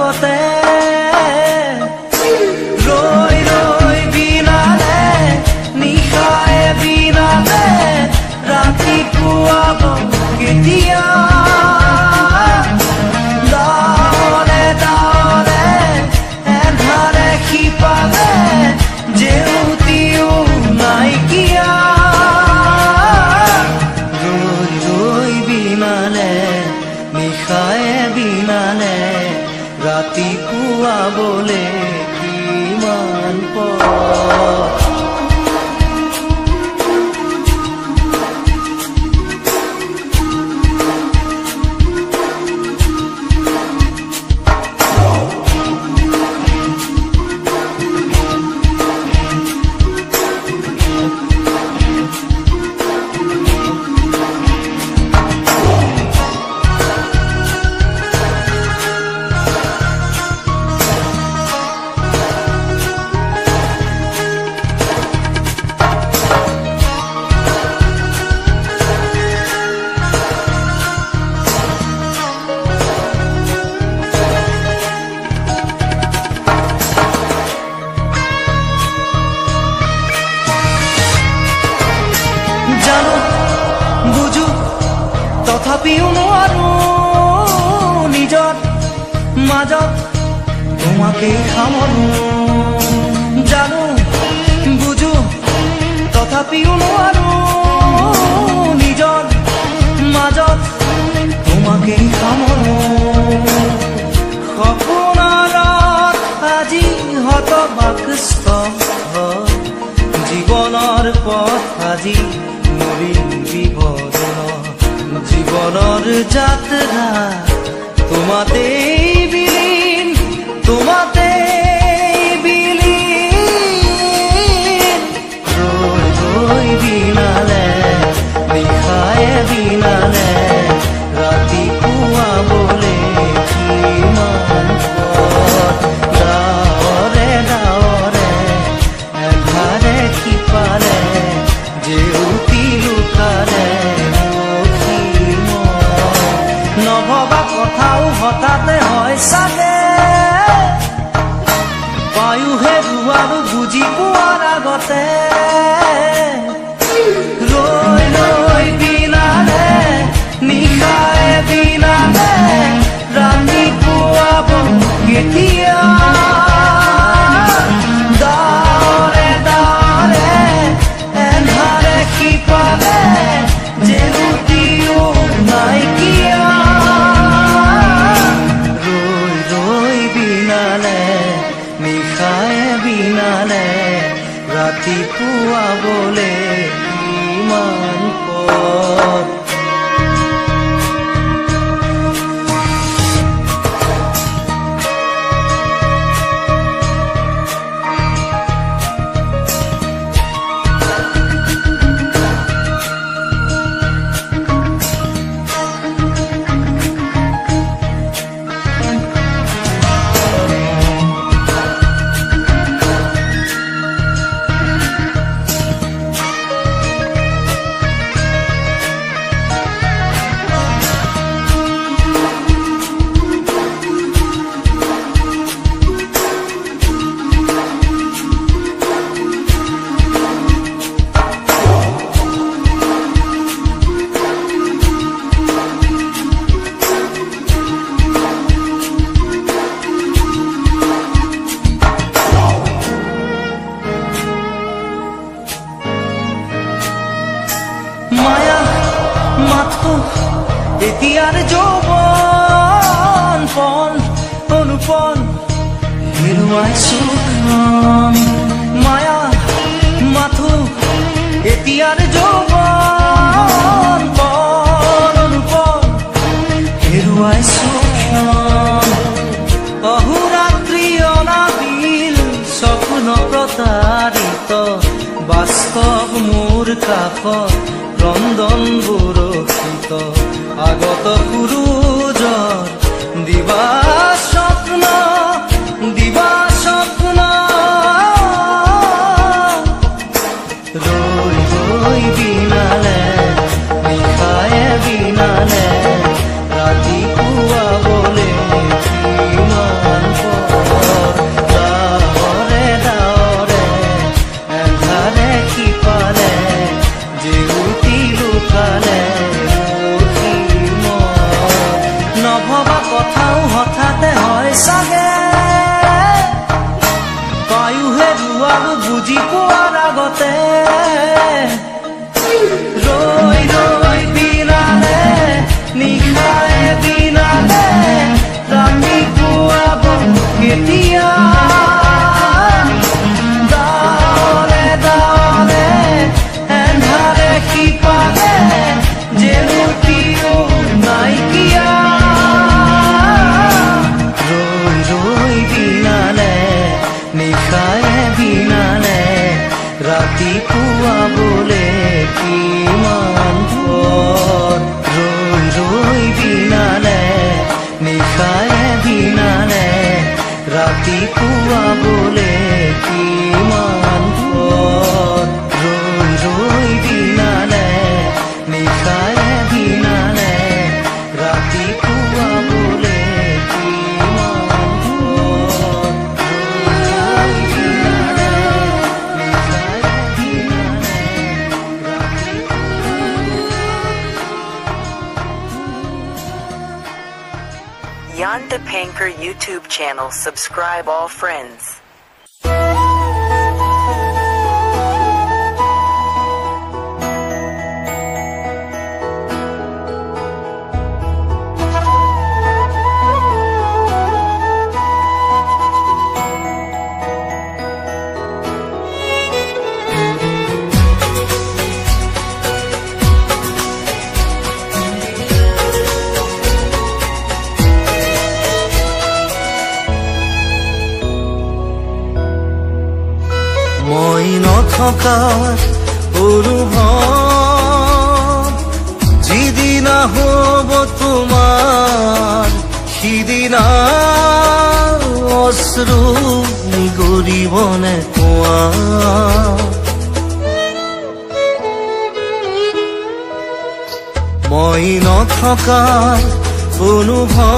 আগতে ৰৈ ৰৈ বিনালে নিশায়ে বিনালে ৰাতিপুৱাব কেতিয়া ডাৱৰে ডাৱৰে এন্ধাৰে শিপালে জেউতিও নাইকিয়া ৰৈ ৰৈ বিনালে নিশায়ে বিনালে ৰাতিপুৱাবলে কিমান পৰ তথাপিও নোৱাৰো নিজৰ মাজত তোমাকেই সামৰো জানো বুজো তথাপিও নোৱাৰো নিজৰ মাজত তোমাকেই সামৰো সপোনত আজি হতবাকস্থ জীৱনৰ পথ আজি মৰিল বিবৰণ জীবনৰ যাত্ৰা তোমাতেই বিলীন তোমাতেই বিলীন ৰৈ ৰৈ বিনালে নিশায়ে বিনালে ৰাতিপুৱাবলে কিমান পথ ডাৱৰে ডাৱৰে এন্ধাৰে শিপালে জেউতি লুকালে নভবা কথাও হঠাতে হয় চাগে পায়ুহে ৰুৱাৰো বুজি পোৱাৰ আগতে ৰৈ ৰৈ বিনালে নিশায়ে বিনালে ৰাতিপুৱাব কেতিয়া ডাৱৰে ডাৱৰে এন্ধাৰে শিপালে জেউতিও নাইকিয়া নিশায়ে বিনালে ৰাতিপুৱাবলে কিমান পথ এতিয়াৰ যৌৱন পণ অনুপণ হেৰুৱাইছো মায়া মাথো এতিয়াৰ যৌৱন পণ অনুপণ হেৰুৱাইছো অহোৰাত্ৰি অনাবিল স্বপ্ন প্ৰতাৰিত বাস্তৱ মোৰ কাষত ৰন্ধন বুৰক্ষিত আগত সূৰুজৰ দিবা স্বপ্ন ৰৈ ৰৈ বিনালে নিশায়ে বিনালে ৰাতিপুৱাবলে কিমান ৰাতিপুৱা বোলে কিমান পথ ৰৈ ৰৈ দিনালে নিশাই দিনালে ৰাতিপুৱা বোলে কিমান পথ ৰৈ ৰৈ দিনালে নিশাই দিনালে Jan de Panker YouTube channel. Subscribe all friends. মই নথকাৰ অনুভৱ যিদিনা হ'ব তোমাৰ সিদিনা অশ্ৰু নিগৰিবনে কোৱা মই নথকাৰ অনুভৱ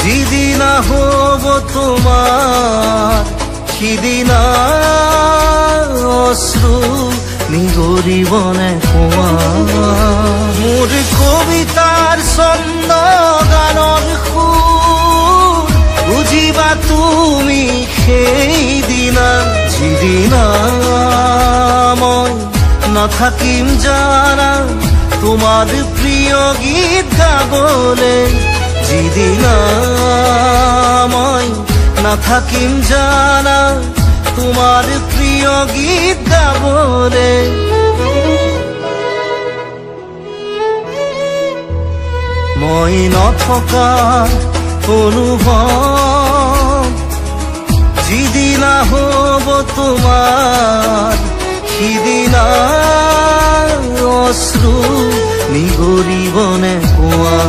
যিদিনা হ'ব তোমাৰ সিদিনা অশ্ৰু নিগৰিবনে কোৱা মোৰ কবিতাৰ ছন্দ গানৰ সুৰ বুজিবা তুমি সেইদিনা যিদিনা মই নাথাকিম জানা তোমাৰ প্ৰিয় গীত গাবলে যিদিনা মই নাথাকিম জানা তোমাৰ প্ৰিয় গীত গাবলে মই নথকাৰ অনুভৱ যিদিনা হ'ব তোমাৰ সিদিনা অশ্ৰু নিগৰিবনে কোৱা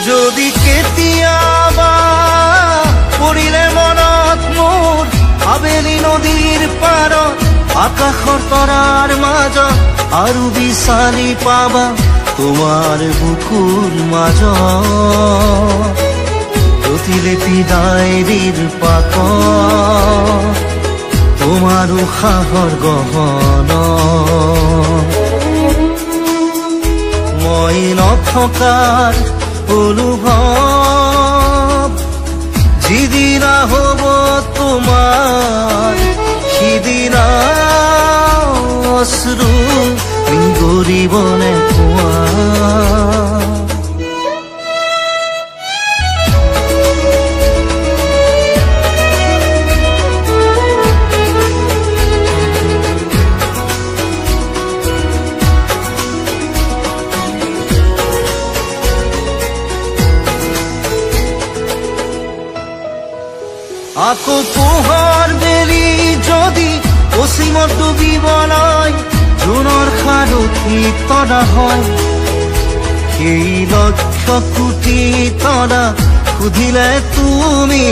যদি কেতিয়াবা পৰিলে মনত মোৰ আবেলি নদীৰ পাৰত আকাশৰ তৰাৰ মাজত আৰু বিচাৰি পাবা তোমাৰ বুকুৰ মাজত প্ৰতিলেপি ডায়েৰীৰ পাতত তোমাৰ উশাহৰ গহনা মই নথকাৰ অনুভৱ যিদিনা হ'ব তোমাৰ সিদিনা অশ্ৰু নিগৰিবনে কোৱা আকৌ পোহৰ বেলি যদি অসীমত ডুবিবলৈ জোনৰ সাৰথি তৰা হয় সেই লক্ষ কোটি তৰা সুধিলে তুমি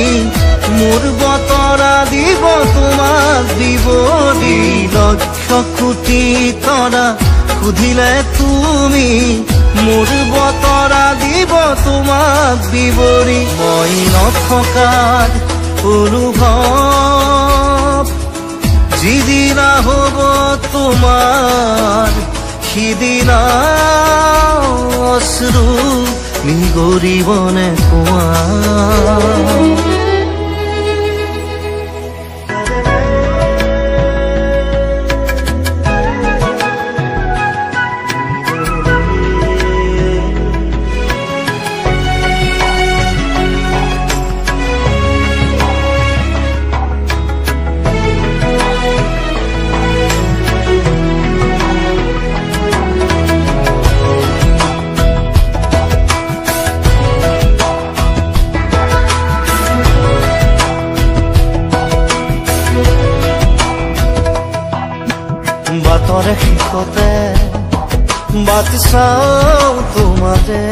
মোৰ বতৰা দিব তোমাক বিৱৰি লক্ষ কোটি তৰা সুধিলে তুমি মোৰ বতৰা দিব তোমাক বিৱৰি মই নথকাৰ অনুভৱ যিদিনা হ'ব তোমাৰ সিদিনা অশ্ৰু নিগৰিবনে কোৱা বাটৰে শেষতে বাট চাওঁ তোমাৰে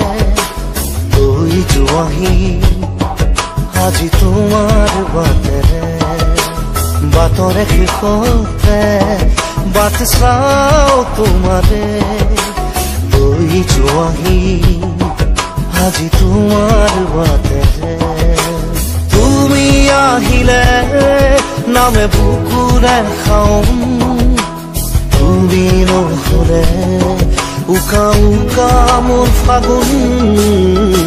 লৈ যোৱাহি আজি তোমাৰ বাটেৰে বাটৰে শেষতে বাট চাওঁ তোমাৰে লৈ যোৱাহি আজি তোমাৰ বাটেৰে তুমি আহিলে নামে বুকুৰে খাওঁ তুমি নহ'লে উকা উকা মোৰ ফাগুন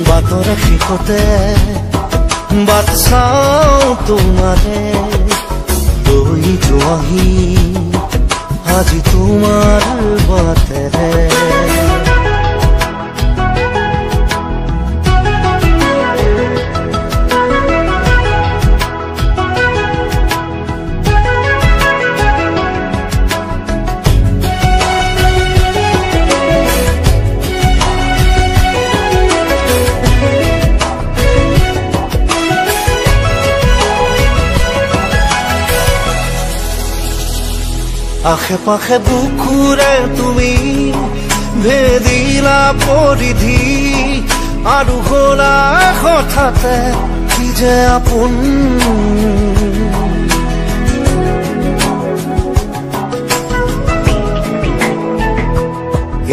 বাটৰে শেষতে বাট চাওঁ তোমাৰে লৈ যোৱাহি আজি তোমাৰ বাটেৰে আশে পাশে বুকুৰে তুমি ভেদিলা পৰিধি আৰু হলা হঠাতে কি যে আপোন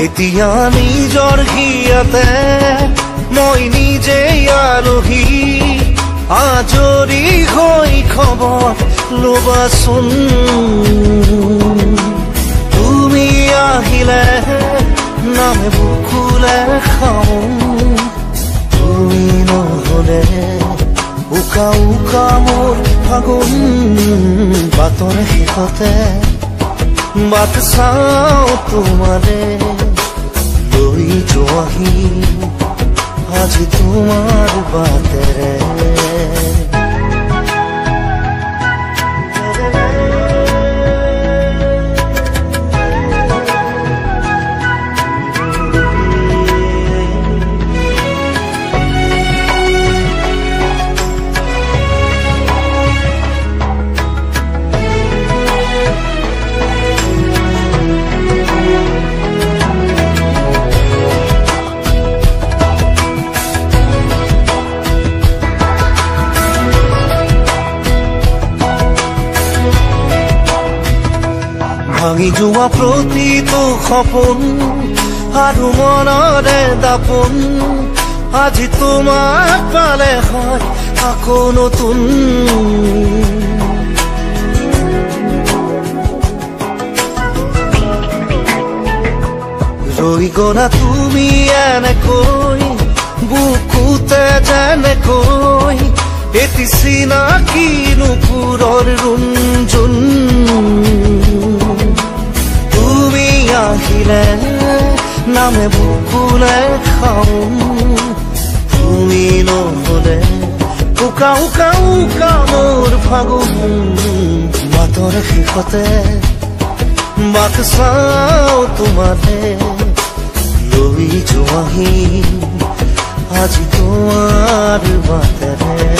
এতিয়া নিজৰ হিয়াতে মই নিজে আলহী আজৰি হৈ খবৰ ল'বাচোন তুমি আহিলে নামে বুকুলে খাওঁ তুমি নহ'লে উকা উকা মোৰ ফাগুন বাটৰে শেষতে বাট চাওঁ তোমাৰে লৈ যোৱাহি আজি তোমাৰ বাটেৰে ভাঙি যোৱা প্ৰতিটো সপোন আৰু মনৰে দাপোন আজি তোমাক পালে হয় আকৌ নতুন ৰৈ গলা তুমি এনেকৈ বুকুতে যেনেকৈ এটি চিনাকি নুপুৰৰ ৰুণজুন তুমি আহিলে নামে বুকুলে খাওঁ তুমি নহ'লে উকা উকা উকা মোৰ ফাগুন বাটৰে শেষতে বাট চাওঁ তোমাৰে লৈ যোৱাহি আজি তোমাৰ বাটেৰে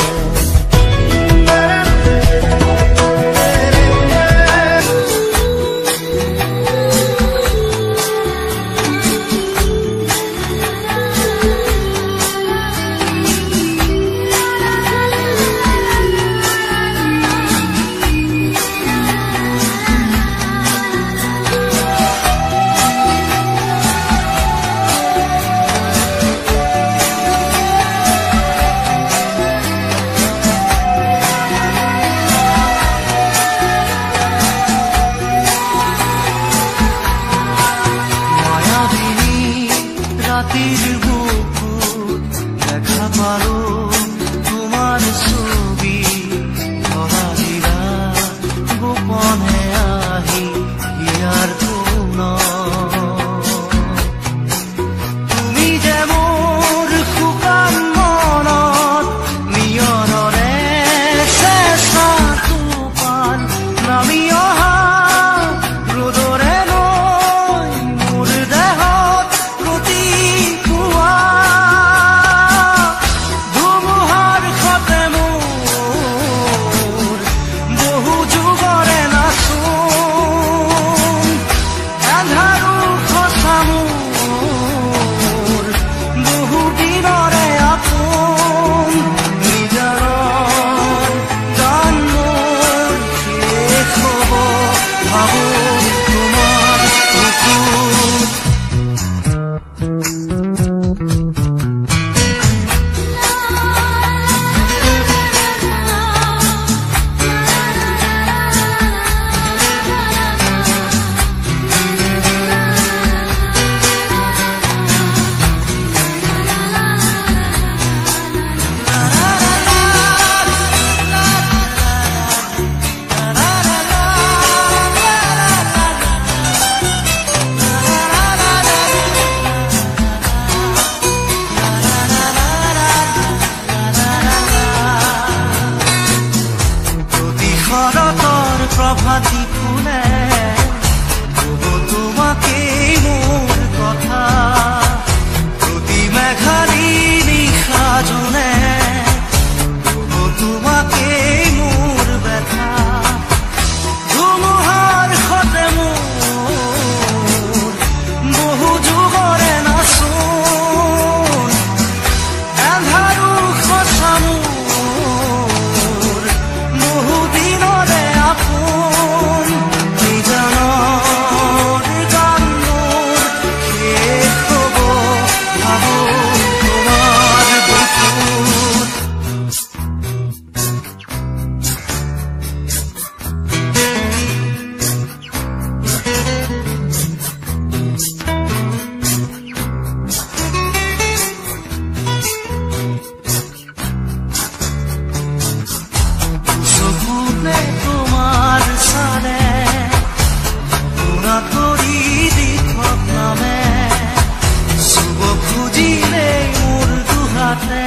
গাতে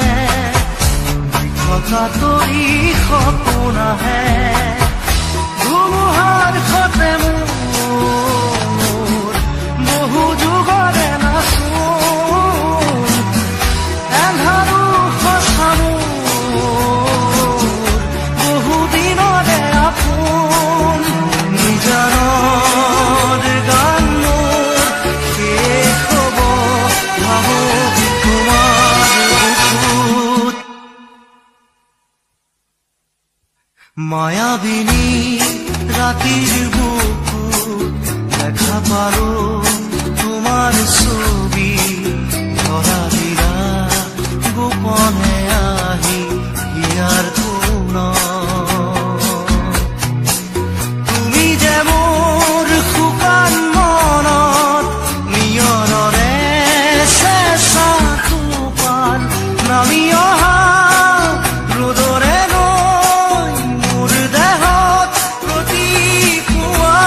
থকা তৰি সপোন আহে ধুমুহাৰ সতে মোৰ বহু যুগৰে নাচোন এন্ধাৰো সঁচা মোৰ বহু দিনৰে আপোন নিজানৰ গান মোৰ শেষ হ'ব ভাবো তোমাৰ বুকুত মায়াবিনী ৰাতিৰ বুকুত দেখা পালো তোমাৰ ছবি ধৰা দিলা গোপনে আহি হিয়াৰ তুমি যে মোৰ শুকান মনত নিয়ৰৰে চেঁচা টোপাল নামি অহা ৰ'দৰে নৈ মোৰ দেহত প্ৰতিপুৱা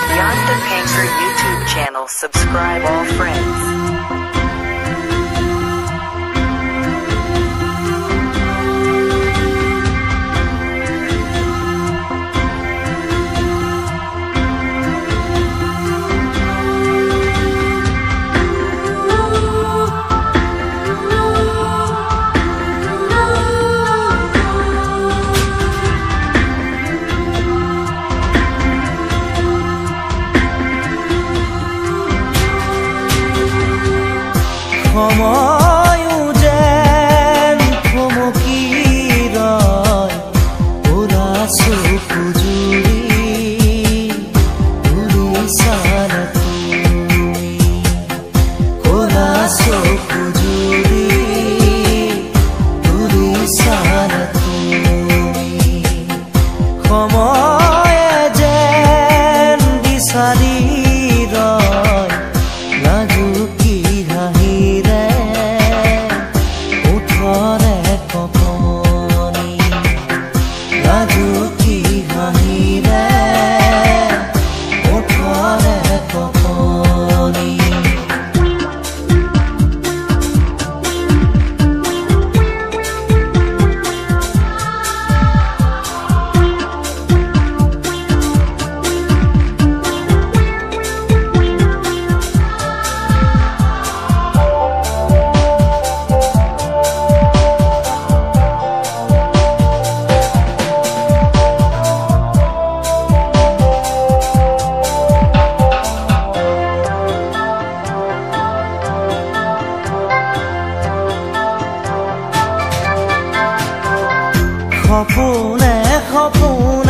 Beyond the Painter YouTube channel, subscribe all friends. সময়ো যেন থমকি ৰয় পুৰা চকু জুৰি ঘূৰিছানে তুমি পুৰা চকু জুৰি ঘূৰিছানে তুমি সময়ে যেন বিচাৰি ৰয় লাজুকী হাঁহিৰে ওঠৰে কপনি লাজুকী হাঁহিৰে ওঠৰে কপনি সপোনে সপোন